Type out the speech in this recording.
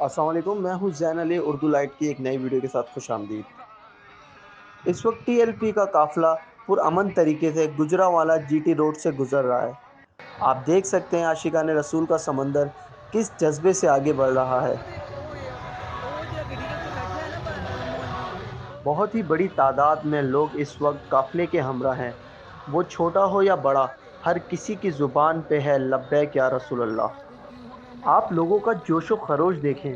अस्सलाम वालेकुम, मैं हूँ ज़ैन अली उर्दू लाइट की एक नई वीडियो के साथ खुशामदीद। इस वक्त टीएलपी का काफ़िला पुरअमन तरीके से गुजरांवाला जीटी रोड से गुज़र रहा है। आप देख सकते हैं आशिकाने रसूल का समंदर किस जज्बे से आगे बढ़ रहा है। बहुत ही बड़ी तादाद में लोग इस वक्त काफ़िले के हमरा हैं। वो छोटा हो या बड़ा, हर किसी की ज़ुबान पे है लब्बैक या रसूल अल्लाह। आप लोगों का जोशो खरोश देखें।